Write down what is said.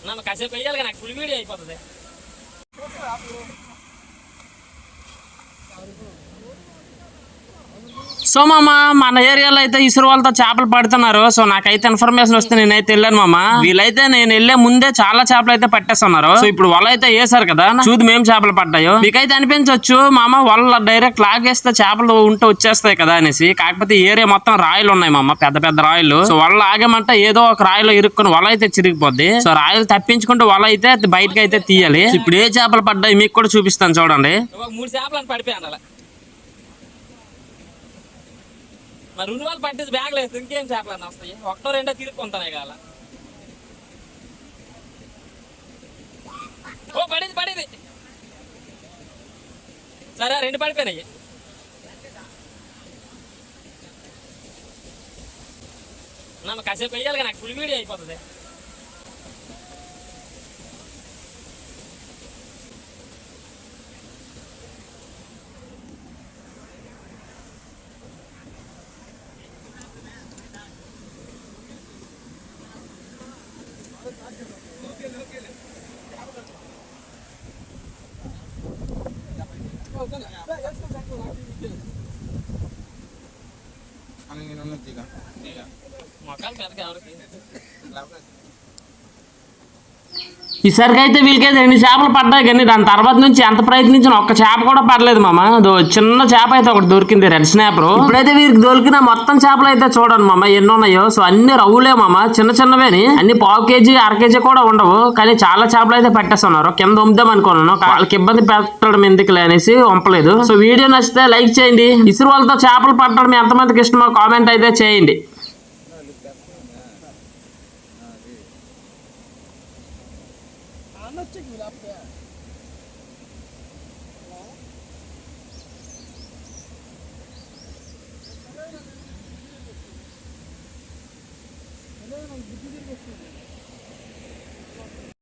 నన్ను కాసేపు వెయ్యాలి, నాకు ఫుల్ వీడియో అయిపోతుంది. సో మామ, మన ఏరియాలో అయితే ఇసురు వాళ్ళతో చేపలు పడుతున్నారు. సో నాకైతే ఇన్ఫర్మేషన్ వస్తే నేనైతే వెళ్ళాను మామ. వీళ్ళైతే నేను వెళ్లే ముందే చాలా చేపలు అయితే పట్టేస్తున్నారు. సో ఇప్పుడు వల అయితే వేసారు కదా, చూడు మేము చేపలు పడ్డాయో. మీకైతే అనిపించవచ్చు మామ, వల్ల డైరెక్ట్ లాగేస్తే చేపలు ఉంటే వచ్చేస్తాయి కదా అనేసి. కాకపోతే ఏరియా మొత్తం రాయలు ఉన్నాయి మామ, పెద్ద పెద్ద రాయలు. సో వల ఆగమంటే ఏదో ఒక రాయిలో ఇరుక్కుని వల అయితే చిరిగిపోద్ది. సో రాయలు తప్పించుకుంటూ వల అయితే బయటకి అయితే తీయాలి. ఇప్పుడు ఏ చేపలు పడ్డాయి మీకు కూడా చూపిస్తాను చూడండి. 3 చేపలు పడిపోయాను. మరి 2 వాళ్ళు పట్టేసి బ్యాగ్ లేదు, ఇంకేం చేపలన్నీ వస్తాయి. 1 2 తిరుక్కుంటాయి కాల. ఓ పడింది. సరే 2 పడిపోయినాయి. నన్ను కాసేపు వెయ్యాలి, నాకు ఫుల్ వీడియో అయిపోతుంది. ఈసారికి అయితే వీళ్ళకైతే 2 చేపలు పడ్డాయి, కానీ దాని తర్వాత నుంచి ఎంత ప్రయత్నించిన ఒక్క చేప కూడా పడలేదు మామ. చిన్న చేప అయితే ఒకటి దొరికింది, రెడ్ స్నాపర్. ఇప్పుడైతే వీరికి దొరికిన మొత్తం చేపలు అయితే చూడండి మామ ఎన్ని ఉన్నాయో. సో అన్ని రవ్వులే మామ, చిన్న చిన్నవేని, అన్ని పావు కేజీ 1/2 కేజీ కూడా ఉండవు. కానీ చాలా చేపలు అయితే పట్టేస్తున్నారు. కింద వంపుదాం అనుకున్నాను, వాళ్ళకి ఇబ్బంది పెట్టడం ఎందుకులే అనేసి వంపలేదు. సో వీడియో నచ్చితే లైక్ చేయండి. ఇసురు వాళ్ళతో చేపలు పట్టడం ఎంతమందికి ఇష్టమో కామెంట్ అయితే చేయండి.